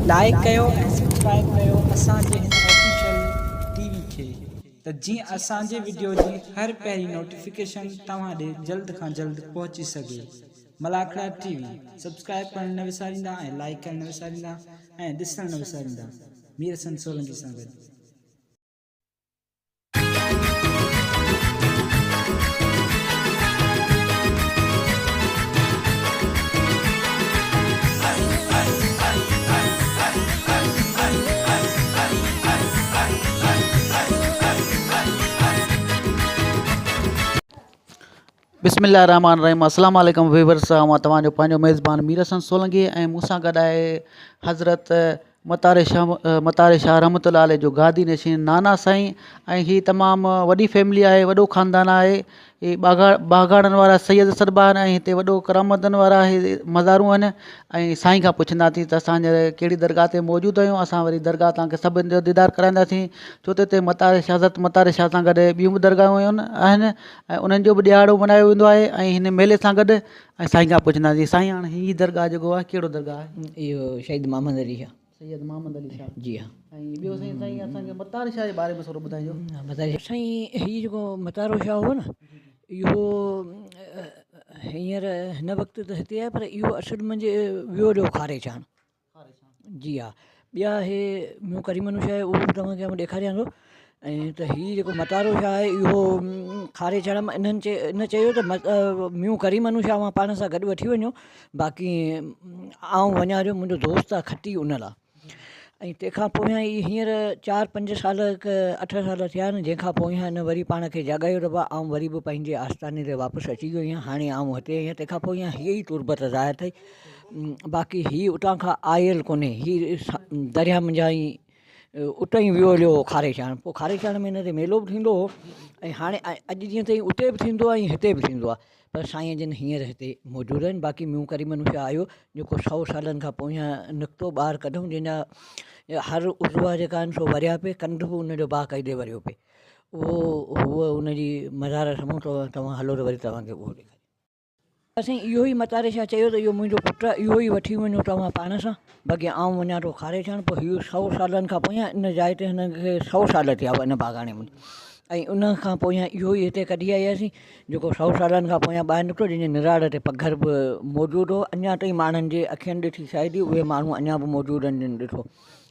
Like कयो ऐं subscribe कयो असांजे हिन ऑफिशियल टीवी खे त जीअं असांजे वीडियो जी हर पहिरीं नोटिफिकेशन तव्हां ॾे जल्द खां जल्द पहुची सघे। मलाखड़ा टीवी सब्सक्राइब करणु न विसारींदा ऐं लाइक करणु न विसारींदा ऐं ॾिसणु न विसारींदा। मीर हसन सोलंकी सां गॾु। बिस्मिल्लाहिर्रहमानिर्रहीम। अस्सलाम वालेकुम व्यूअर्स, मां तव्हांजो पंहिंजो मेज़बान मीर हसन सोलंकी ऐं मूंसां गॾु आहे हज़रत मतार शाह रहमतुल्लाह अलैह जो गादी नशीन नाना साईं। ऐं हीअ तमामु वॾी फैमिली आहे, वॾो ख़ानदान आहे। ही बागाड़नि वारा सैयद सरबा आहिनि ऐं हिते वॾो करामतनि वारा मज़ारूं आहिनि। ऐं साईं खां पुछंदासीं त असांजे कहिड़ी दरगाह ते मौजूदु आहियूं। असां वरी दरगाह तव्हांखे सभिनि जो दीदार कराईंदासीं, छो त हिते हज़रत मतार शाह सां गॾु ॿियूं बि दरगाहूं आहिनि ऐं उन्हनि जो बि ॾियारो मल्हायो वेंदो आहे। ऐं हिन मेले सां गॾु ऐं साईं खां पुछंदासीं, साईं हाणे हीअ दरगाह जेको आहे कहिड़ो दरगाह आहे? इहो शहीद मोहम्मद अली शाह। सैयद मोहम्मद अली शाह, जी हा। ऐं ॿियो साईं असांखे मतार शाह जे बारे में थोरो ॿुधाइजो। साईं हीअ जेको मतारो शाह हो न, इहो हींअर हिन वक़्तु त हिते आहे, पर इहो असुल मुंहिंजे वियो ॾियो खारे छान। जी हा। ॿिया हे म्यू करीमनू शाह आहे, उहो बि तव्हांखे ॾेखारियां थो। ऐं त हीअ जेको मतारो शाह आहे इहो खारे छाण में इन चयो त म्यू करीमनू शाह मां पाण सां गॾु वठी वञो, बाक़ी आउं वञा जो मुंहिंजो दोस्त आहे खटी उन लाइ। ऐं तंहिंखां पोइ हींअर 4-5 साल 8 साल थिया आहिनि, जंहिंखां पोइ हिन वरी पाण खे जॻायो रहियो आहे। ऐं वरी बि पंहिंजे आस्थाने ते वापसि अची वियो आहियां। हाणे आउं हिते आहियां। तंहिंखां पोइ हीअ ई तुरबत ज़ाहिर अथई। बाक़ी हीअ उतां खां आयल कोन्हे, हीअ दरिया मुंहिंजा ई उतां ई वियो हलियो खारे छाण। पोइ खारे छाण में हिन ते मेलो बि थींदो हो ऐं हाणे अॼु जीअं ताईं उते बि थींदो आहे ऐं हिते बि थींदो आहे, पर साईं जन हींअर हिते मौजूदु आहिनि। बाक़ी म्यू करीमनू शाह आयो जेको 100 सालनि खां पोइ निकितो ॿाहिरि कढूं, जंहिंजा हर उज़वा जेका आहिनि सो वरिया पिए, कंध बि उनजो बाक़ाइदे वरियो पिए। उहो उनजी मज़ार साम्हूं तव्हां हलो त वरी तव्हांखे उहो ॾेखारियो। असां इहो ई मतारे शाह चयो त इहो मुंहिंजो पुटु आहे, इहो ई वठी वञो तव्हां पाण सां, बाक़ी आउं वञा थो खारे छाण। पोइ इहो 100 सालनि खां पोइ इन जाइ ते हिनखे 100 साल थिया हुआ इन बागाने में। ऐं उन खां पोइ इहो ई हिते कढी आयासीं जेको 100 सालनि खां पोइ ॿाहिरि निकितो, जंहिंजे निराड़ ते पघर बि मौजूदु हो। अञा ताईं माण्हुनि जे अखियुनि ॾिठी शायदि उहे माण्हू अञा बि मौजूदु आहिनि जिन ॾिठो।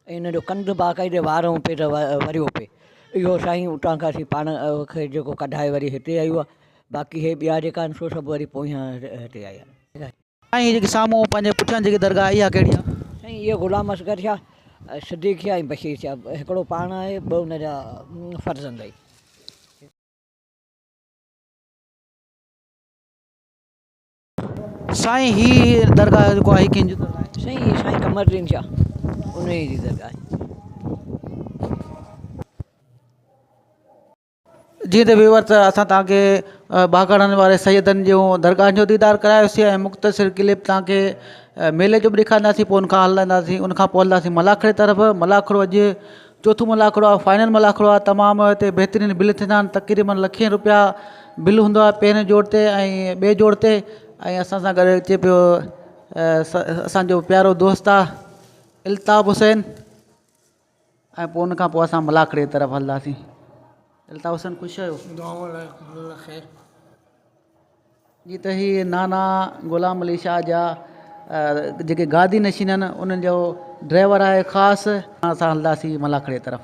ऐं हिन जो कंधु बाक़ाइदे वारूं पे त वरियो पे। इहो साईं उतां खां असीं पाण खे जेको कढाए वरी हिते आयो आहे। बाक़ी हे ॿिया जेका आहिनि सो सभु वरी पोइ हिते आया। ऐं जेकी साम्हूं पंहिंजे पुठियां जेकी दरगाह इहा कहिड़ी आहे? साईं इहो ग़ुलाम असगर शाह, सिद्दीक़ शाह ऐं बशीर शाह। हिकिड़ो पाण आहे, ॿ हुनजा फर्ज़ंद आहे। साईं हीअ दरगाह जेको आहे कंहिंजो दरगाह आहे? साईं कमरुद्दीन शाह उन जी दरगाह आहे। जीअं त व्यूअर्स असां तव्हांखे बागाड़नि वारे सैयदनि जूं दरगाहनि जो दीदार करायोसीं ऐं मुख़्तसिर क्लिप तव्हांखे मेले जो बि ॾेखारींदासीं। पोइ उनखां हलंदासीं, उनखां पोइ हलंदासीं मलाखड़े तरफ़। मलाखड़ो अॼु चोथों मलाखड़ो आहे, फाइनल मलाखड़ो आहे। तमामु हिते बहितरीनु बिल थींदा आहिनि, तक़रीबन ₹1,00,000 बिल हूंदो आहे पहिरें जोड़ ते ऐं ॿिए जोड़ ते। ऐं असां सां गॾु अचे पियो असांजो प्यारो दोस्त आहे इल्ताफ़ हुसैन। ऐं पोइ उनखां पोइ असां मलाखड़े तरफ़ हलंदासीं। इल्ताफ़ हुसैन ख़ुशि आहियो? जी त हीअ नाना ग़ुलाम अली शाह जा जेके गादी नशीन आहिनि उन्हनि जो ड्राइवर आहे ख़ासि। असां हलंदासीं मलाखड़े तरफ़।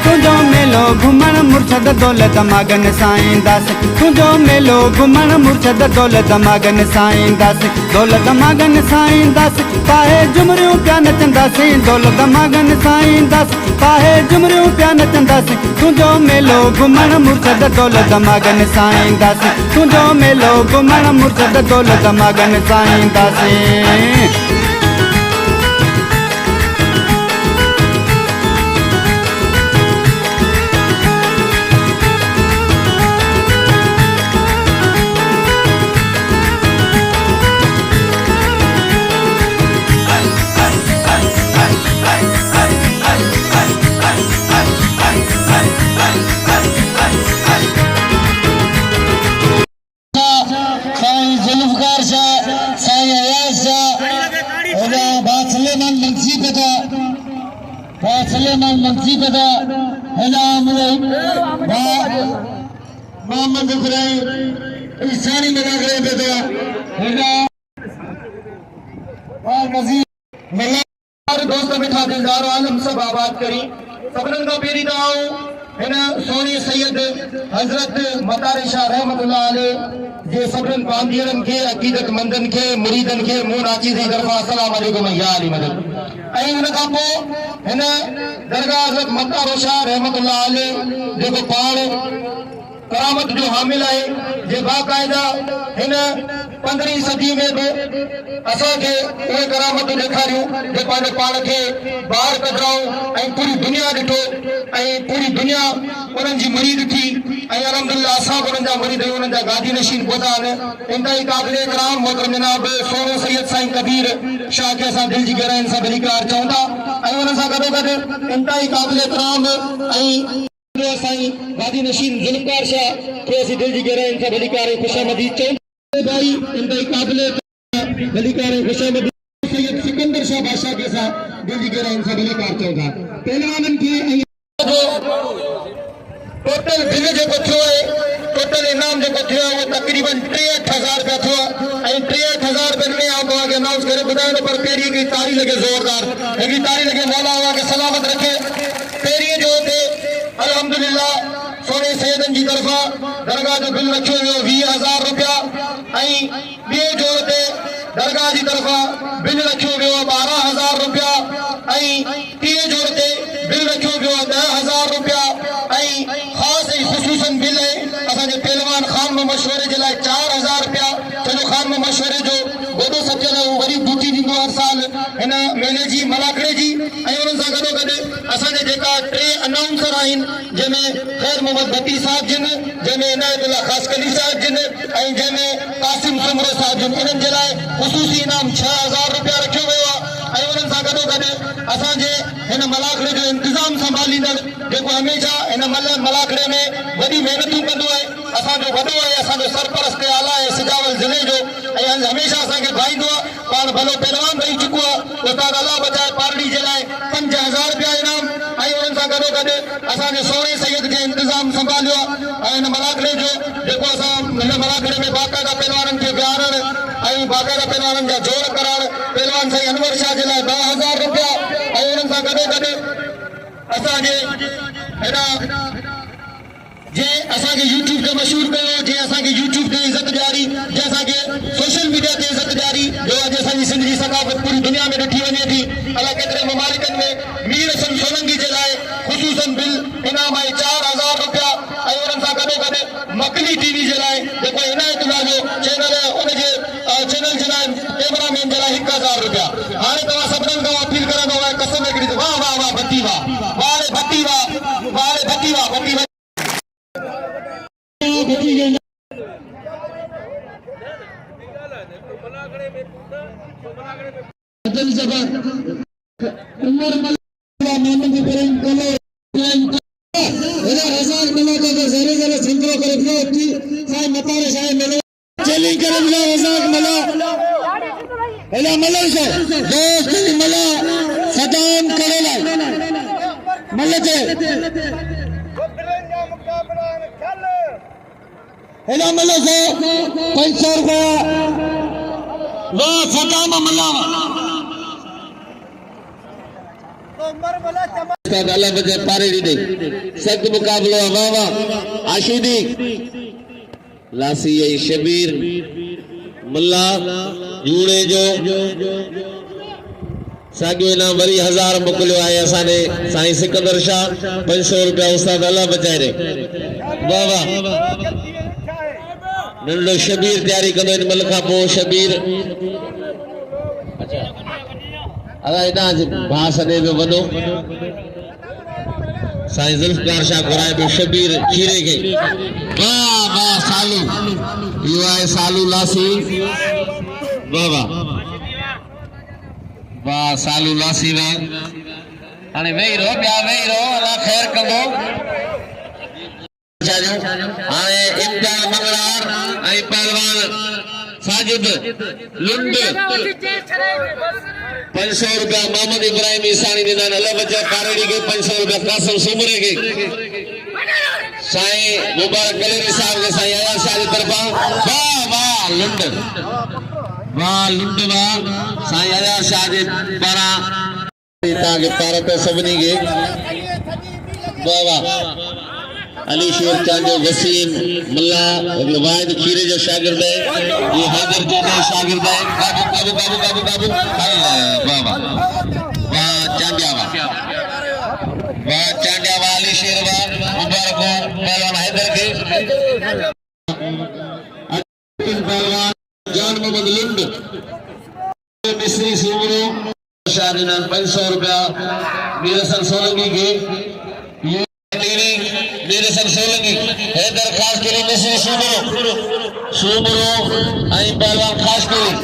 तुंहिंजो मेलो घुमण मुर्शद दौलत मगन साईं दास, तुंहिंजो मेलो घुमण मुर्शद दौलत मगन साईं दास। दौलत मगन साईं दास पाए झुमरियूं पिया नचंदासीं, दौलत मगन साईं दास पाए झुमरियूं पिया नचंदासीं। तुंहिंजो मेलो घुमण मुर्शद दौलत मगन साईं दास, तुंहिंजो मेलो घुमण मुर्शद दौलत मगन साईं दास। साईं जुल्फकार शाह, साईं अयाज शाह, मेहमान मंसी पता हेला मोहम्मद इब्राहिम इंसानी मना करे पता हेला और मजीद मेरे दोस्त मिठा दिलदार आलम सब आबाद करी सबरन का पेरी दाओ है ना सोनी सैयद हजरत मतारी शाह रहमतुल्लाह अलैह जे सबरन पांदियरन के अकीदत मंदन के मुरीदन के मुंह नाची दी तरफा अस्सलाम वालेकुम या अली मदद ऐं उन खां पोइ हिन दरगाह हज़रत मतारो शाह रहमतुल्लाह अलैह जेको पाण करामत जो हामिल है जे बाकायदा हिन 15वीं सदी में भी असांखे उहे करामत ॾेखारियूं जे पंहिंजे पाण खे ॿाहिरि कढराऊं ऐं पूरी दुनिया ॾिठो ऐं पूरी दुनिया उन्हनि जी मुरीद थी ऐं अलहमदुलिल्लाह असां बि उन्हनि जा मुरीद आहियूं उन्हनि जा गादी नशीन पहुता आहिनि इंतहाई क़ाबिल इकराम मोहतरम जनाब सोनो सैयद साईं कबीर शाह खे असां दिलि जी गहराइनि सां भलीकार चऊं था ऐं उन सां गॾोगॾु इंतहाई क़ाबिल इकराम ऐं साईं गादी नशीन ज़ुल्फ़कार शाह खे असीं दिलि जी गहराइनि सां भलीकार ख़ुशामदीद चऊं भाई इंतहाई क़ाबिल भलीकार ख़ुशामदीद सैयद सिकंदर शाह बादशाह के साथ दिल जी गहराइनि सां भलीकार चऊं था पहलवाननि खे टोटल बिल जेको थियो आहे टोटल इनाम जेको थियो आहे उहो तक़रीबन 63,000 रुपया थियो आहे ऐं 63,000 रुपयनि में आउं तव्हांखे अनाउंस करे ॿुधायां थो पर पहिरीं हिकिड़ी तारी लॻे ज़ोरदार हिकिड़ी तारी लॻे मौला तव्हांखे सलामत रखे पहिरीं जो हुते अल्हम्दुलिल्लाह सोने सैयदनि जी तरफ़ां दरगाह जो बिल रखियो वियो 20,000 रुपया ऐं ॿिए जो हुते दरगाह जी तरफ़ां बिल रखियो वियो 12,000 रुपया ऐं टीह जो हुते बिल रखियो वियो 10,000 रुपया ऐं ख़ासि ऐं ख़ुसूसन बिल आहे असांजे पहलवान ख़ान में मशवरे जे लाइ 4,000 रुपया छो ख़ान में मशवरे जो गोदो सचियल उहो वरी बूटी ॾींदो हर साल हिन मेले जी मलाकड़े जी ऐं उन्हनि सां गॾोगॾु असांजे जेका 3 अनाउंसर आहिनि जंहिंमें ख़ैर मोहम्मद भट्टी साहिब जिन जंहिंमें इनायतुल्लाह ख़ासकली साहिब जिन ऐं जंहिंमें कासिम सुमरो साहिब जिन इन्हनि जे लाइ ख़ुसूसी इनाम 6,000 रुपया रखियो वियो आहे ऐं उन्हनि सां गॾोगॾु असांजे हिन मलाकड़े जो इंतज़ाम संभालींदड़ जेको हमेशह हिन मलाकड़े में वॾी महिनतूं कंदो आहे असांजो वॾो आहे असांजो सरपरस्त आला आहे सिजावल ज़िले जो ऐं हमेशह असांखे भाईंदो आहे पाण भलो पहलवान रही चुको आहे उस्ताद अलाह बचाए पारड़ी जे लाइ 5,000 रुपया इनाम ऐं उन्हनि सां गॾोगॾु असांजे सोने सैयद जे इंतज़ाम संभालियो आहे ऐं हिन मलाकड़े जो जेको असां हिन मलाकड़े में बाक़ाइदा पहलवाननि खे विहारणु ऐं बाक़ाइदा पहलवाननि जा जोड़ कराइणु पहलवान साईं अनवर शाह जे लाइ 10,000 रुपया ऐं उन्हनि सां गॾोगॾु असांजे हिन जे असांखे यूट्यूब ते मशहूरु कयो जे असांखे यूट्यूब ते इज़त ॾियारी जे असांखे सोशल मीडिया ते इज़त ॾियारी जो अॼु असांजी सिंध जी सक़ाफ़त पूरी दुनिया में ॾिठी वञे थी अलाए केतिरे ममालिकनि में मीर हसन सोलंकी जे लाइ ख़ुसूसन बिल इनाम आहे 4,000 रुपया ऐं उन्हनि सां गॾोगॾु मकली टीवी जे लाइ जेको इनायतुल्लाह जो चैनल आहे उनजे चैनल जे लाइ कैमरामैन जे लाइ 1,000 रुपया हाणे तव्हां सभिनीनि खां अपील करंदो आहे कसम हिकिड़ी वाह वाह वाह भट्टी वाह वाह रे भट्टी वाह वाह रे भट्टी वाह भट्टी वाह अदल जबान उमर मल्ला मोहम्मद इब्राहिम कलो हेला हजार मल्ला का जरे जरे संतरो करे थी साईं मतारे शाह मेलो चैलेंज करे मिला हजार मल्ला हेला मल्ला शाह दोस्त मल्ला सदाम करेला मल्ला चे हेला मल्ला शाह 500 रुपया वाह सदाम मल्ला अल्लाह बजाय पारे दी सख्त मुकाबलो वाह वाह आशीदी लासी शबीर मुल्ला जूड़े जो साॻियो इनाम वरी 1000 मोकिलियो आहे असांजे साईं सिकंदर शाह 500 रुपया उस्ताद अल्लाह बचाए रे वाह वाह नंढो शबीर तैयारी कंदो इन मल खां पोइ शबीर अच्छा अदा हितां भाउ सॾे पियो वॾो साईं ज़ुल्फ़कार शाह घुराए पियो शबीर चीरे खे वाह वाह सालू इहो आहे सालू लासी वाह वाह वाह सालू लासी वाह हाणे वेही रहो ॿिया वेही रहो अलाह ख़ैर कंदो हाणे इम्तिहान मंगलार ऐं पहलवान साजिद लुंड 500 रुपया मोहम्मद इब्राहिम ईसानी दिना अल्लाह बच्चा कारेड़ी के 500 रुपया कासम सुमरे के साईं मुबारक कलेरी साहब के साईं आया शाह की तरफा वाह वाह लुंड वाह साईं आया शाह के पारा ताके पारा पे सबनी के वाह अली शेर चांदो वसीम मुल्ला वाहिद खीरे जो शागिर्द है ये हैदर जो शागिर्द है बाबू वाह चांदिया वाह अली शेर वाह मुबारक हो पहलवान हैदर के पहलवान जान मोहम्मद लुंड मिस्री सुमरो शादिना 500 रुपया मेरे सन सोलंगी के मेरे सन सोलंगी हैदर खास के लिए मिस्री सुमरो आई पहलवान खास के लिए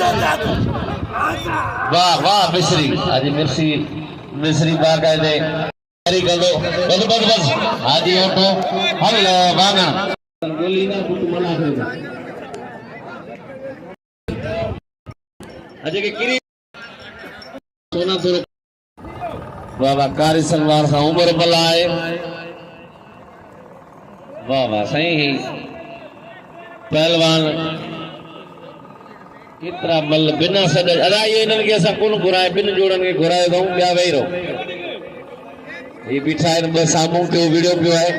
वाह मिस्री आज मिस्री बाकायदे बस आदि ऑटो हल वांगा गोली ना कुछ मना करेगा अजय के किरी सोना तो बाबा कारी सलवार सा उमर बलाए वाह सही ही पहलवान इतना मल बिना सद अदा ये इन्हनि खे असां कोन घुराए ॿिनि जोड़नि खे घुराए अथऊं ॿिया वेही रहो ये बीठा आहिनि ॿ साम्हूं पियो वीडियो पियो आहे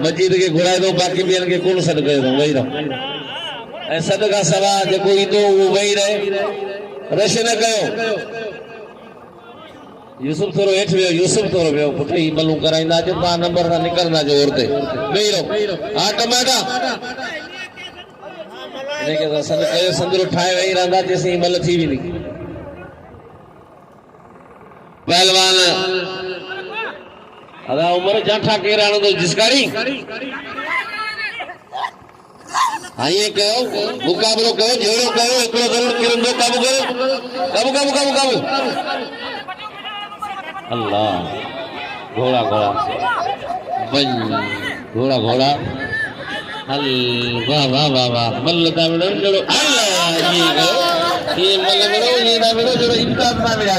मजीद खे घुराए अथऊं बाक़ी ॿियनि खे कोन सॾु कयो अथऊं वेही रहो ऐं सॾ खां सवाइ जेको ईंदो उहो वेही रहे रश न कयो यूसुफ थोरो हेठि वियो यूसुफ थोरो वियो पुठि ई मलूं कराईंदा अचो तव्हां नंबर सां निकिरंदा जो ओर ते वेही रहो हा टमाटा इनखे असां सॾु कयो संदरो ठाहे वेही रहंदा जेसीं मल थी वेंदी पहलवान अदा उमर जाठा केरु आणंदो जिसकारी हाँ ये कहो मुकाबलो कहो जोड़ो कहो एकड़ो जरूर किरंदो काबू करो काबू अल्लाह घोड़ा बन घोड़ा हल वाह मल्ल दा मिलो जोड़ो अल्लाह ये मल्ल मिलो ये दा मिलो जोड़ो इम्तियाज ना मिला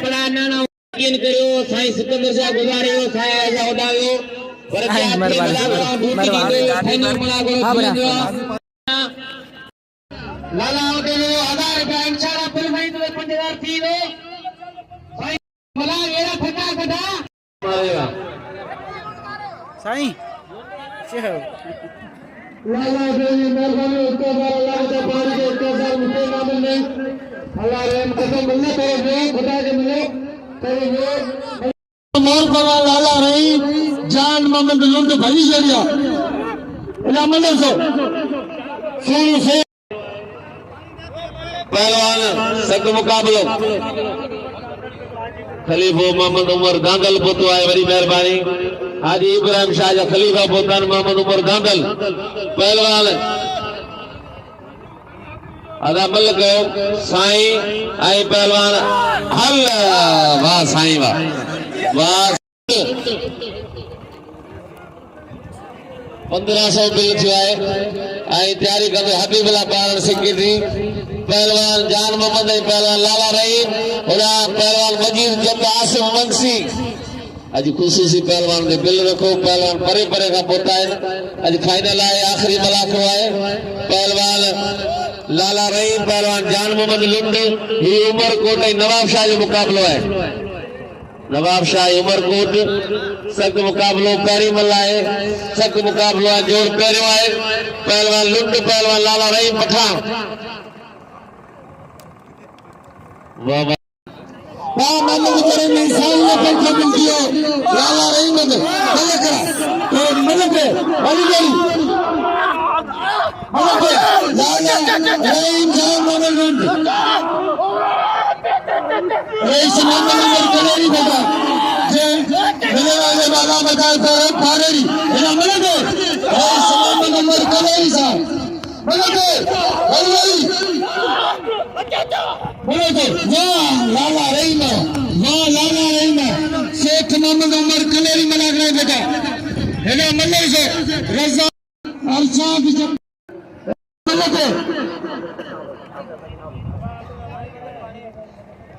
बड़ा नाना यकीन करो साईं सिकंदर शाह गुजारियो साईं आजा उडायो लाला उडो 1000 रुपया इंशाल्लाह पुल भाई तो 5000 थी दो भाई भला येरा फटा मारेगा साईं लाला देवी मेहरबानी उसके बाद अल्लाह का पानी के उसके बाद मुझे मामले में अल्लाह रहम कसम मिलने करे जो खुदा के मिले करे जो मोर पवा लाला रही जान मोहम्मद लुंड भली जरिया इला मदद सो सुनी से पहलवान सक मुकाबलो खलीफो मोहम्मद उमर गांगल पोतो आए वरी मेहरबानी हाजी इब्राहिम शाह जा खलीफा पोतान मोहम्मद उमर गांगल पहलवान अदा मल कयो साईं आई पहलवान हल वाह साईं वाह 1500 बिल थियो आहे ऐं तयारी कंदे हबीबुल्लाह पारण सेक्रेटरी पहलवान जान मोहम्मद ऐं पहलवान लाला रहीम होड़ा पहलवान मजीद जब आसिम मंसी अज ख़ुसूसी पहलवान के बिल रखो पहलवान परे परे का पोता है अज फाइनल आए आखिरी मलाको है पहलवान लाला रहीम पहलवान जान मोहम्मद लुंड ये उमरकोट ऐं नवाब शाह जो मुकाबलो है नवाब शाह उमरकोट सख्त मुकाबलो पहिरीं मल है सख्त मुकाबलो है जोड़ पहिरियों है पहलवान लुंड पहलवान लाला रहीम पठान वाह लाला रहीम शेख मोहम्मद उमर कलेरी मना करे बेटा है ना मल्ले से रजा अरसा भी मलक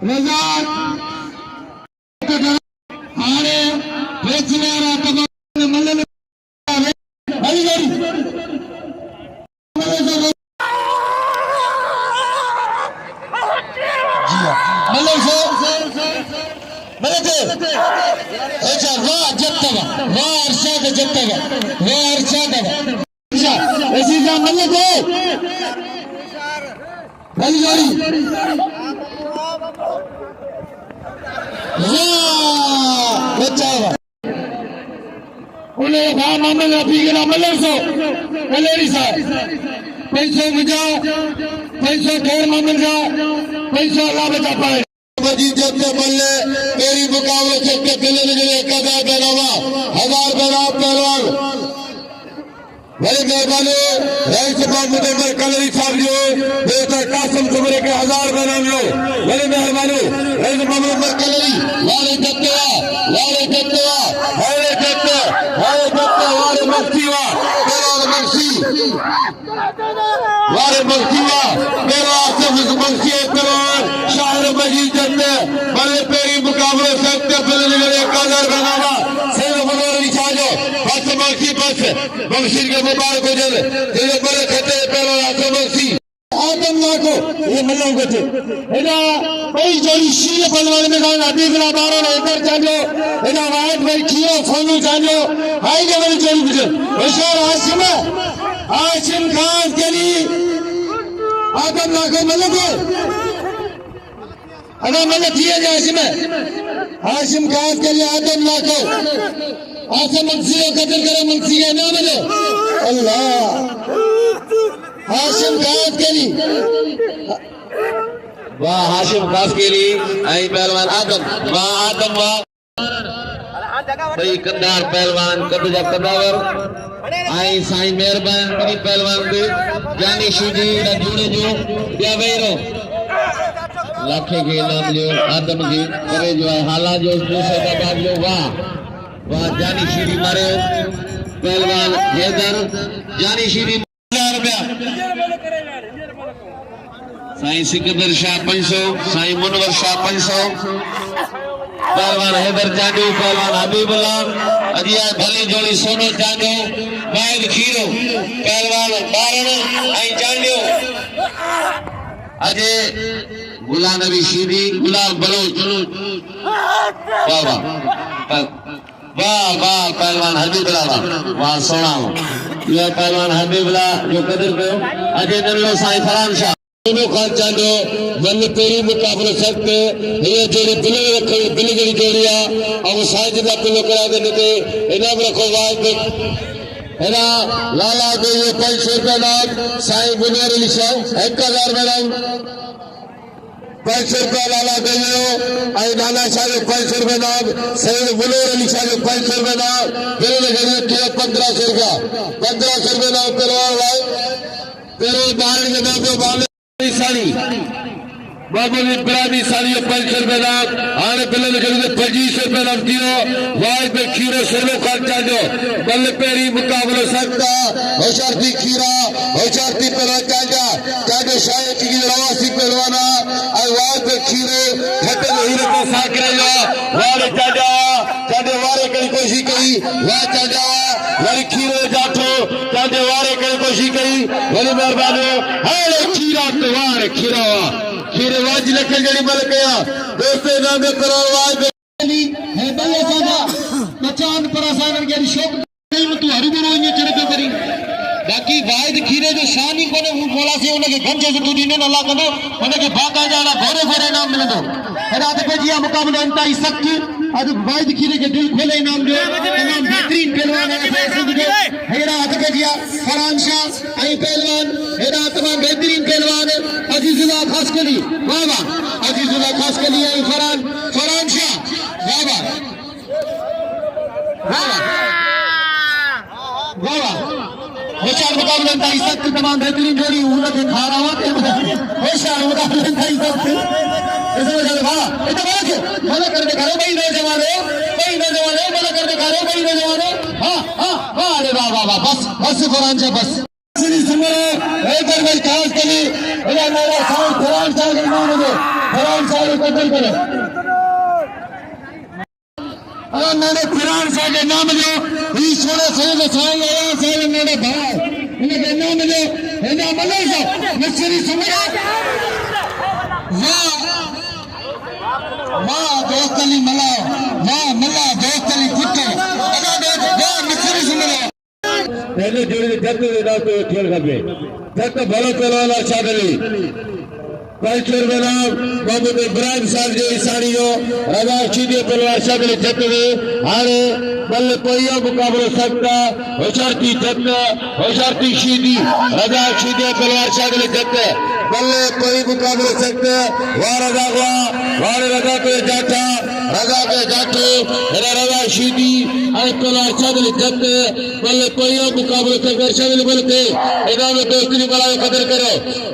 रजा हाणे वेचनारा तमाम मल्ल हरी गई मल्ल से मलक अच्छा वाह जत्तवा वाह अरशद जत्तवा वाह अरशद अच्छा ऐसी का मलक हरी गई वाह बचावा उन्हें वहाँ मामला पीगना मल्ल सो कलेरी सा पैसों मुझा पैसों ठोर मामल का पैसों अल्लाह बचा पाए बजी जब से मल्ले तेरी मुकाबले से दिले निकले 1000 पैरावा 1000 पैरा पहलवान बड़ी मेहरबानी रईस मोहम्मद उमर कलरी साहब जो बेहतर कासिम कुमरे के 1000 पैराम लो बड़ी मेहरबानी रईस मोहम्मद उमर कलरी वाले तत्वा वाले तत्वा वाले तत्वा वाले तत्वा वाले मस्तीवा वाले मस्ती वाले मस्तीवा मेरा आसिफ मस्ती करोड़ शाहर मजीद जन्ने बड़े पेरी मुकाबले से दिले निकले 1000 पैरावा सेव मनोर निशाजो बस मस्ती बस बंशीर के मुबारक हो जाए तेरे बड़े खते पहले आसो मस्ती आदम लाको ये मल्लों को थे इना भाई जोड़ी शीर पहलवान में गाना अदीगला बारो ने इधर जानो इना वाइट भाई खीरो फोनू जानो हाई के वाली जोड़ी बुझे बशर आसिम खान के लिए आदम लाको मल्लों को अगर मल्लों दिए जाए आसिम आसिम खान के लिए आदम लाको आसिम मंसी को कदर करे मंसी का नाम लो अल्लाह हाशिम खास के लिए वाह हाशिम खास के लिए आई पहलवान आदम वाह आदम वाह भाई कंधार पहलवान कदजा कदावर आई साईं मेहरबान मेरी पहलवान दे जानी शुजी रा जुड़े जो क्या भाई लाखे के नाम जो आदम जी करे जो हाला जो दूसरे का बात जो वाह वाह जानी शुजी मारे पहलवान हैदर जानी शुजी साईं सिकंदर शाह 500 साईं मुनवर शाह 500 पहलवान हैदर जांडू पहलवान हबीबुल्लाह अजिया भली जोड़ी सोनो जांडू वाहिद खीरो पहलवान बारण आई जांडू अजय गुलाम नबी शीरी गुलाम बलोच वाह वाह वाह पहलवान हबीबुल्लाह वाह सोना ये पहलवान हबीबुल्लाह जो कदर कयो अजय नल्लो साईं फरान शाह दोनों खान चांदो मन पेरी मुकाबले सकते ये जोड़ी बिले रखे बिले जड़ी जोड़िया और साईं जिला पिलो करा देने के इनाम रखो वाह एना लाला दे ये 500 रुपए नाम साईं बुनियार अली शाह 1000 में नाम 500 रुपए लाला दे आई नाना शाह 500 रुपए नाम सैयद बुनियार अली शाह 500 रुपए नाम बिले जड़ी 1500 रुपया 1500 रुपए नाम पहलवान भाई तेरे बाहर के नाम पे बाले साड़ी बाबुल इब्राहिमी साड़ी 500 रुपए नाम आने बिल्ले निकले 25 रुपए नाम दियो वाई पे खीरो सोलो खर्चा जो बल्ले पेरी मुकाबले सकता होशारती खीरा होशारती पहलवान चाचा शायद की लड़ासी पहलवाना और वाई पे खीरे घटे हीरे को साकरे जो वाले चाचा वारे करी कोशिश करी वाह चाचा वाली खीरे जाठो चाचा वारे करी कोशिश करी वाली मेहरबानी हाले खीरा तो वारे खीरा खीरे वाज लखे जड़ी मल गया दोस्ते नाम करो वाज है बल्ले सादा पहचान परासान के शौक नहीं तू हरि बोलो ये चढ़ के करी बाकी वाइद खीरे जो शानी कोने बोला से उनके गंजे से तू दीने अल्लाह कदो उनके भागा जाना घोरे घोरे नाम मिले दो रात पे जिया मुकाबला अंताई सख्त आज वाइद खीरे के दिल खोले नाम जो तमाम बेहतरीन पहलवान है फैसले दिए हेरा हाथ पे जिया फरान शाह आई पहलवान हेरा तमाम बेहतरीन पहलवान अजीजुल्लाह खास के लिए वाह वाह अजीजुल्लाह खास के लिए आई फरान शाह वाह वाह वाह वाह होशियार मुकाबले अंताई सख्त तमाम बेहतरीन जोड़ी उनके खा रहा हुआ होशियार मुकाबले अंताई सख्त ऐसे वजह वाह इतना बात है मना कर दिखा रहे भाई नौजवान मना कर दिखा रहे भाई नौजवान हाँ हाँ वाह अरे वाह वाह वाह बस फरान शाह बस श्री सुमरे इधर भाई खास कली इधर मेरा साउंड फरान साहब के नाम है फरान साहब को कदर करो अगर मेरे फरान साहब के नाम जो ही सोने से साईं आया साईं मेरे भाई इनके नाम जो इना मले से श्री सुमरे वाह दोस्तली मला वाह मला दोस्तली कुत्ते अगर वाह श्री सुमरे पहले जोड़ी जब तो खेल खपे जब भलो चलाना चादली पंचर में नाम मोहम्मद इब्राहिम साहब जो ईसानी जो राजा शीदी पलवार चादली जब हारे बल कोई मुकाबलो सकता होशारती जब होशारती शीदी राजा शीदी पलवार चादली जब बल कोई मुकाबलो सकता वार राजा के जाटा राजा के जाटो राजा शीदी आई पलवार चादली जब बल कोई मुकाबलो सकता शामिल बोलते इनाम दोस्ती बड़ा कदर करो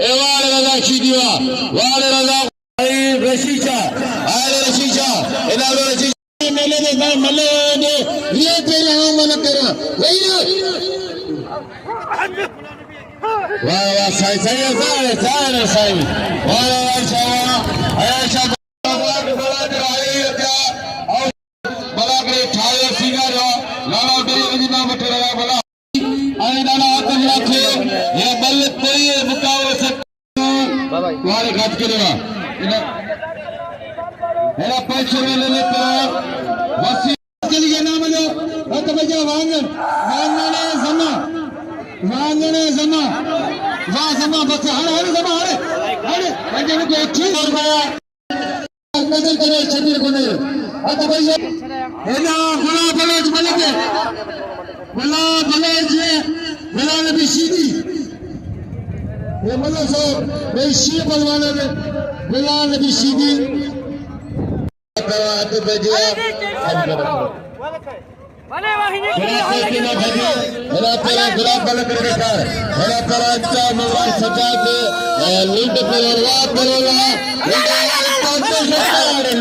एवार राजा शीदी वाले राजा रशीशा इनाम रशीशा मेले में मल्ले ने ये तेरे हम मन तेरा वही वाह वाह साई वाह शाह आयशा बड़ा करे ठायो सिंगार लाला बेरी नाम तेरा बड़ा आई नाना हाथ रखे ये बल कोई मुकाबला से तुम्हारे घाट के लिए मेरा पैसे ले लेते वसी के लिए नाम लो हत बजा वांगने जमा वाह जमा बस हर जमा हरे बजे को ठीक हो गया कदर करे शरीर को नहीं हत बजा हेला गुला बलेज मलके गुला नबी सीधी ये मतलब सो बेशी बनवाने में गुलाम नबी सीधी तो बजे वाले वाहिनी मेरा तेरा गुलाब बल कर देता है मेरा तेरा अच्छा मोबाइल सजा के लूट पेलवा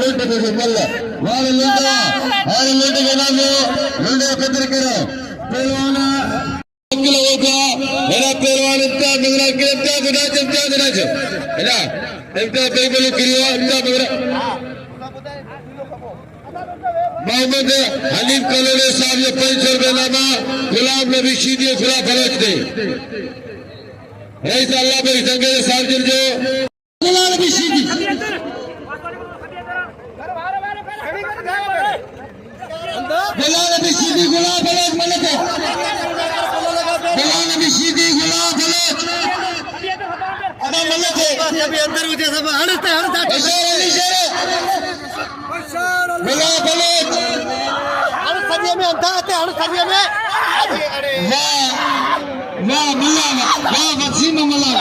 लूट पे बल वाले लूट के नाम लूट कदर करो पहलवाना किलो हो गया मेरा पहलवान इतना मगरा के इतना गुना है ना इतना कई बोलो क्रिया इतना मगरा मोहम्मद हनीफ कलोनी साहब ये 500 रुपए नामा गुलाम नबी सीधी खुला फलक दे रईस अल्लाह पे संगे साहब जो गुलाम नबी सीधी गुलाम नबी सीधी गुलाम फलक मलक गुलाम नबी सीधी गुलाम फलक अदा मलक अभी अंदर मुझे सब हड़ते गुलाम फलक में अंधा आते हर सभी में वाह मल्ला वाह वसीम मल्ला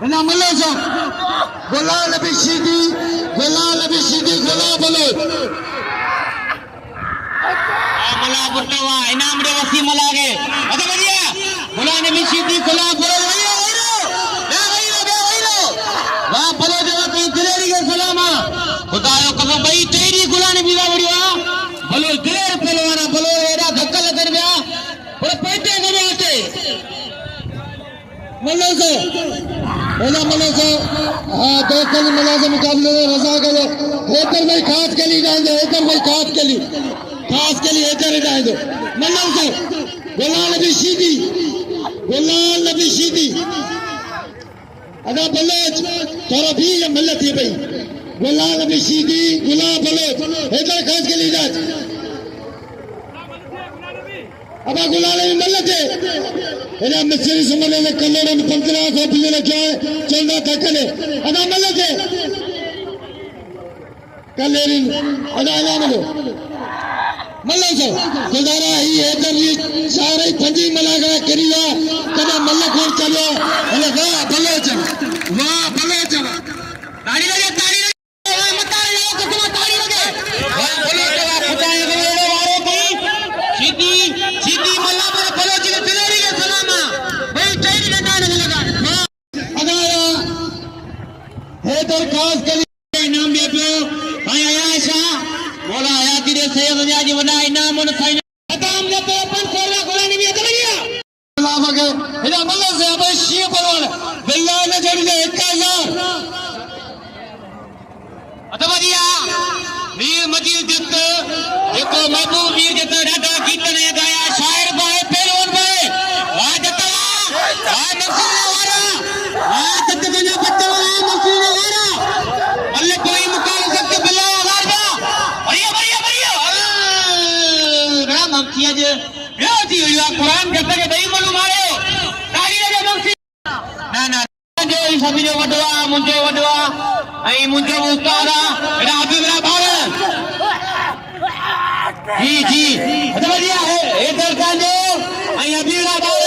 ना मल्ला जो गुलाम नबी सीधी गुलाम बोलो मल्ला बुट्टवा इनाम रे वसीम मल्ला के अच्छा बढ़िया गुलाम नबी सीधी गुलाम बोलो वाह बोलो जो कोई दिलेरी के सलामा खुदायो कबो भाई तेरी गुलाम नबी बढ़िया बोलो दिलेर पहलवाना बोलो एरा धक्का लग गया और पैटे करे आते मल्ला से हाँ दो कल मल्ला से मुकाबले में रजा करो हेतर भाई खास के लिए जाए दो हेतर भाई खास के लिए हेतर जाए दो मल्ला से गुलाम नबी सीधी अदा बलोच थोड़ा भी मल्लत है भाई गुलाम नबी सीधी गुलाम बलोच हेतर खास के लिए जाए अब गुलाम नबी मल्लत है इन्हें मिस्री सुमने ने कल्लोरे में 15 को बिल्ले क्या चलना था कले अदा मल्लत है कल्लेरी अदा इनाम लो मल्ला से गुजारा ही है तभी सारे फंजी मला गया करिया कदा मल्ला खोल चलो अरे वाह बलोच ताड़ी लगे वाह मत ताड़ी लगे तो तुम्हारा ताड़ी लगे वाह बलोच फटाए गए वारों की सीधी मल्ला पर बलोच के दिलेरी के सलामा भाई चाहिए लगाने लगा अदा है तो खास के इनाम दे पियो भाई आयशा बोला आया तेरे सैयद जी वडा इनाम उन फाइनल अदाम ने पे अपन कोला गोला नहीं के हेडा मल्ला से अब शीय परवान बिल्ला ने जड़ी दे 1000 अतवरिया वीर मजीद जत एको महबूब वीर जत ढाडा कीर्तन गाया शायर बाए पहलवान बाए वाह जता वाह नसीब वारा वाह जत गना बच्चा वाला नसीब वारा अल्लाह कोई मुकाम सकते बिल्ला वारदा बढ़िया बढ़िया बढ़िया बड़ा ममतिया जे रोजी हुआ कुरान कहता के दई मनु मारे तारी लगे ममती ना ना जो सभी जो वडवा मुंजो वडवा आई मुंजो उस्तादा एडा हबीबरा भाव जी अच्छा बढ़िया है ए दरकार जो आई हबीबरा भाव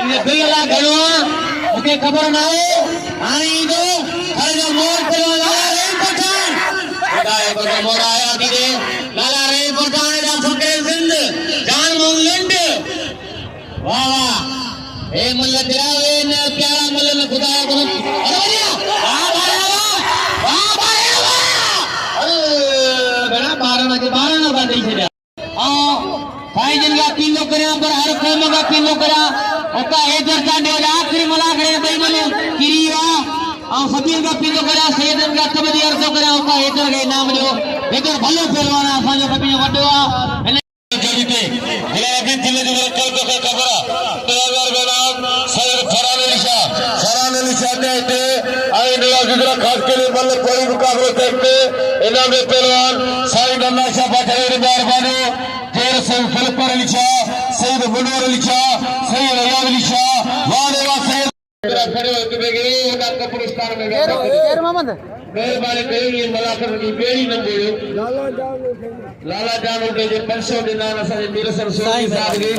इनके बिल्ला गणवा मुके खबर ना है आई जो हर जो मोर पे लाला रे पठान एडा एक मोर आया धीरे लाला रे पठान एडा फकरे जिंद जान मोंगलंड वाह वाह ए मल्ल दिरावे न प्यारा मल्ल न खुदा को अरे बढ़िया वाह बारह बात छा साईं जिन का पीलो कर पर हर कौम का पीलो करा ओका हेदर कांडे आखिरी मला करे दई मलो किरीवा आ फकीर का पीलो करा सैयदन का तबदी अर्ज करा ओका हेदर के नाम जो हेदर भलो पहलवान असा जो कभी वडवा जड़ीते जिले के जिले जो कल को खबर 2000 बेनाम सैयद फरान अली शाह ने आई नया गुजरा खास के लिए बल्ले कोई मुकाबले देखते इना में पहलवान साईं गन्ना शाह पाठरे मेहरबानी जेर से फिलिपर अली शाह सैयद मुनवर अली शाह सैयद अयाब अली शाह वाले वा सैयद खड़े होते बेगे उनका का पुरस्कार में एर मोहम्मद मेहरबानी करेंगे मलाकर की बेड़ी न बोलो लाला जान उठे जो 500 दिनार असाजे मेरे सर सोई साहब के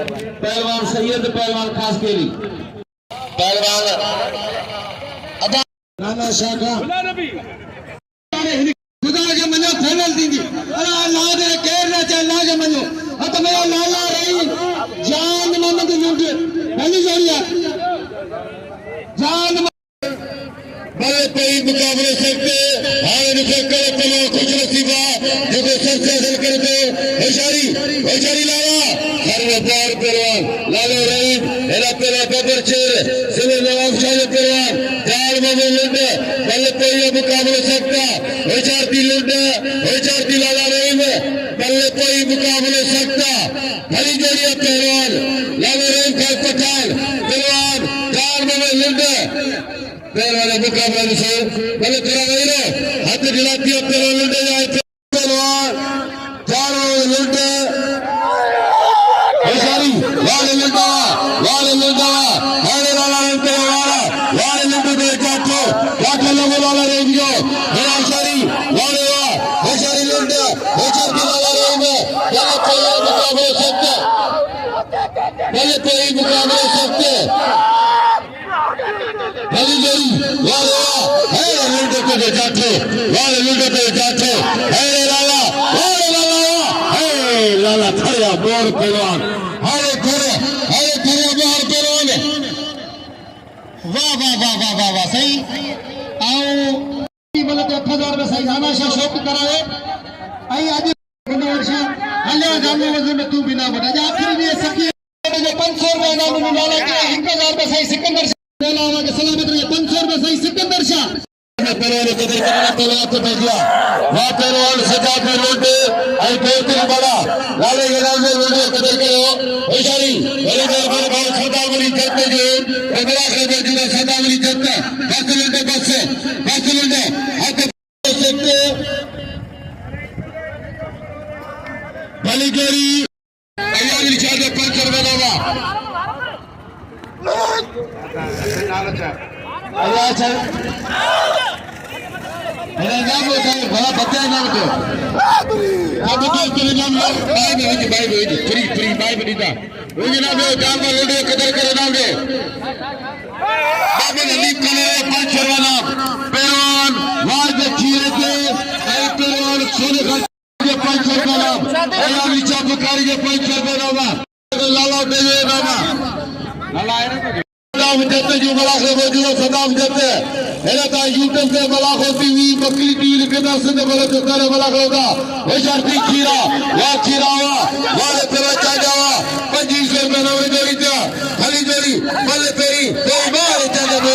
पहलवान सैयद पहलवान खास केली पहलवान अदा नाना शाह का खुदा के मनो फाइनल दीदी अरे अल्लाह दे केर ना चे अल्लाह के मनो हत मेरा लाला रही जान मोहम्मद लूट पहली जोड़िया जान बड़े कोई मुकाबले सकते हां इनसे करे पहले खुश नसीबा जो सबसे हासिल करते होशारी लाला सरदार पहलवान लाला रहीम एरा पहला बबर शेर सिविल नवाब शाह पहलवान जाल में लुंड बल्ले कोई मुकाबले सकता होशारी लाला रहीम बल्ले कोई मुकाबले सकता भली जोड़िया पहलवान लाला रहीम का पठान पहलवान जाल में लुंड पहलवान मुकाबला से पहले करा गई रे हाथ दिलाती है पहलवान लुंडे जाए पहलवान चारों लुंडे होशारी वाले लुंडा हारे लाला रे पहलवान वाले लुंडे दे काटो लोगो लाला रे जो मेरा होशारी वाले होशारी लुंडे होशारी लाला रे में पहले कोई मुकाबले सकते भली जोड़ी वाले लुंडे पे जाते हे लाला लाला थया बोर पहलवान हरे करे बोर पहलवान वाह सही आओ मतलब 1000 में सही हमेशा शौक करावे आई आज हले जाने में तू बिना बता जा आखिर भी सकी जो 500 में नाम निकाला के 1000 में सही सिकंदर पहलवान के सलामत रहे 500 में सही सिकंदर शाह पहलवान को कदर करना पहलवान को भेजिया वहां पहलवान सजा पे लूटे आई बेहतर बड़ा लाले के नाम से लूटे कदर करो होशारी बड़े बड़े भाई सदावली करते जो अगला खबर जो सदावली करते बस लूटे हाथ सकते भली जोड़ी अयाब अली शाह 500 रुपए देगा अच्छा मेरा नाम होता है बड़ा बच्चा नाम तो अब तो तेरे नाम भाई फ्री भाई बनीता वो नाम है जान में लोडे कदर करे नाम दे बाबा अली कले 500 रुपए नाम पहलवान वाज चीरे के पहलवान सोने का 500 रुपए नाम अयाब अली शाह बुखारी के 500 रुपए नाम लाला दे बाबा लाला है ना सदाम जते जो बड़ा से वो सदाम जते हेरा ता यूट्यूब पे मलाखो टीवी बकरी टीवी लिखे दा सिंध बोले तो करे मलाखो दा वो शर्ती खीरा वाले तेरा चाजावा 2500 रुपए नवे जोड़ी था खाली जोड़ी बल्ले पेरी दो बार चाजा दो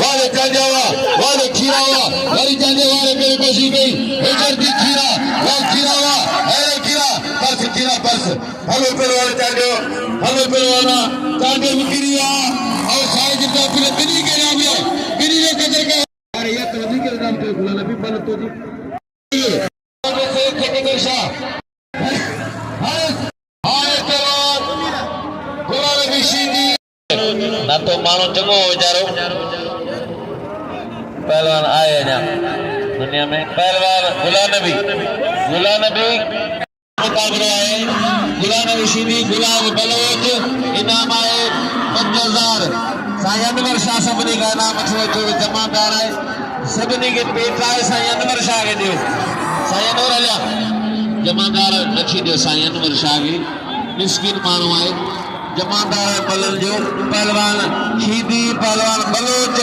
वाले चाजावा वाले खीरावा वाली चाजे वाले पेरी बसी गई वो शर्ती खीरा हेरे खीरा पर्स हेलो पेलवान चाजो हेलो पेलवाना चाजो मिक्रिया और सारे जितना पूरे बिनी के नाम है बिनी ने कदर का अरे ये तो नहीं के नाम पे बुला नबी बल तो जी से खेती देशा हाय पेलवान गुलाम नबी सीधी ना तो मानो चंगो विचारो पहलवान आए ना दुनिया में पहलवान गुलाम नबी मुकाबला है गुलाम नबी सीधी गुलाम बलोच इनाम आए 5000 साईं अनवर शाह सभिनी का इनाम अचो जो जमादार है सभिनी के पेट आहे साईं अनवर शाह के दियो साईं अनवर हलिया जमादार रखी दियो साईं अनवर शाह के मिस्किन माण्हू आहे जमादार बलन जो पहलवान सीधी पहलवान बलोच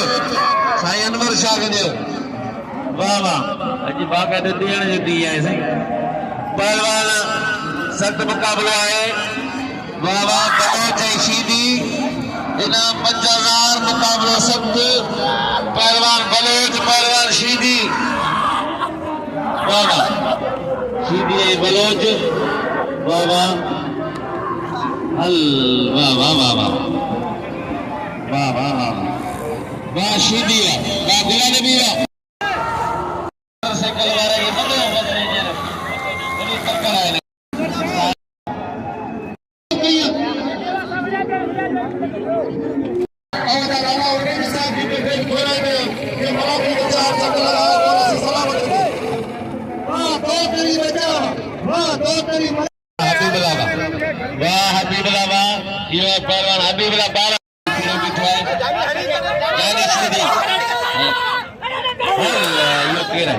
साईं अनवर शाह के दियो वाह अजी बाक़ायदा देण जो दी आहे साईं पहलवान सख्त मुकाबला है वाह बलोच है सीधी इनाम 5000 मुकाबला सख्त पहलवान बलोच पहलवान सीधी वाह सीधी है बलोच वाह हल वाह सीधी है वाह गुलाम नबी साइकिल वाला ये बदले पहलवान हबीबुल्लाह 12 किलोमीटर यानी सीधी ये केरा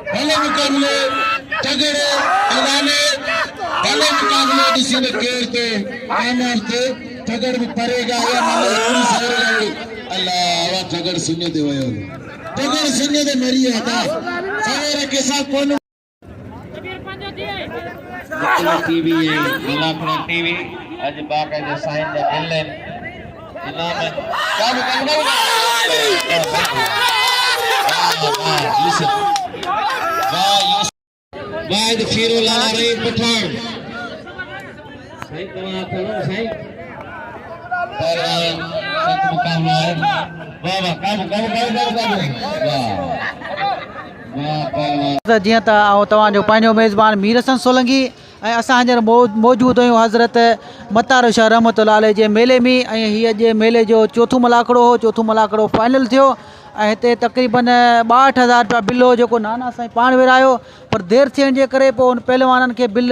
पहले मुकाबले तगड़े अलाने पहले मुकाबले किसी ने केर के आमर थे तगड़ भी पड़ेगा या मतलब पूरी सवेरे अल्लाह वा तगड़ सुनने दे वयो तगड़ सुनने दे मरी आता सवेरे के साथ कौन टीवी है मलाखड़ा टीवी आज बाकायदा साइन दा एलएन इनाम काम वाद फिरो लाला रे पठान सही तमा करो सही पहलवान सत मुकाबला है वाह काम वाह जीअं त आउं तव्हांजो पंहिंजो मेज़बान मीर हसन सोलंकी ऐं असां हींअर मौजूदु आहियूं हज़रत मतार शाह रहमतुल्लाह अलैह जे मेले में ऐं हीअ जे मेले जो चोथों मलाखड़ो हो चोथों मलाखड़ो फाइनल थियो ऐं हिते तक़रीबन 62,000 रुपया बिल हो जेको नाना साईं पाण विरायो पर देरि थियण जे करे पोइ उन पहलवाननि खे बिल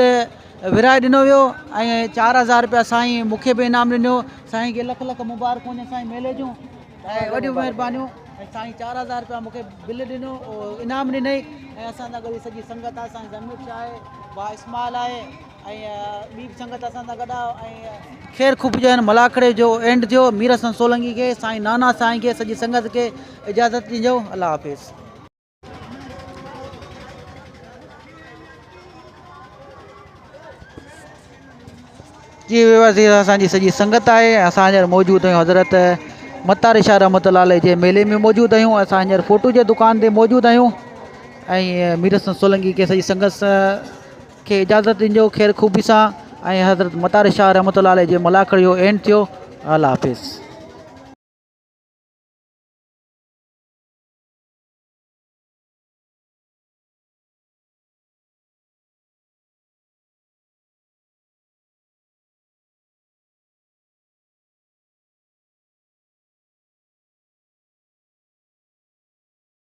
विराए ॾिनो वियो ऐं 4,000 रुपया साईं मूंखे बि इनाम ॾिनो साईं खे लख लख मुबारकूं साईं मेले जूं ऐं वॾियूं महिरबानियूं ऐं साईं 4,000 रुपया मूंखे बिल ॾिनो इनाम ॾिनई ऐं असां सां गॾु सॼी संगत आहे साईं ज़मीर शाह आहे भाउ इस्माइल आहे ऐं ॿी बि संगत असां सां गॾु आहे ऐं ख़ैर ख़ूब जो मलाखड़े जो एंड थियो मीर हसन सोलंकी खे साईं नाना साईं खे सॼी संगत खे इजाज़त ॾिजो अल्लाह हाफ़िज़। जी विवाज़ी असांजी सॼी संगत आहे असां हींअर मौजूदु आहियूं हज़रत मतार शाह रहमतुल्लाह अलैह जे मेले में मौजूदु आहियूं असां हींअर फ़ोटो जे दुकान ते मौजूदु आहियूं ऐं मीर हसन सोलंकी खे सॼी संगत खे इजाज़त ॾिजो ख़ैर ख़ूबी सां ऐं हज़रत मतार शाह रहमतुल्लाह अलैह जे मलाखड़ जो एंड थियो अल्लाह हाफ़िज़।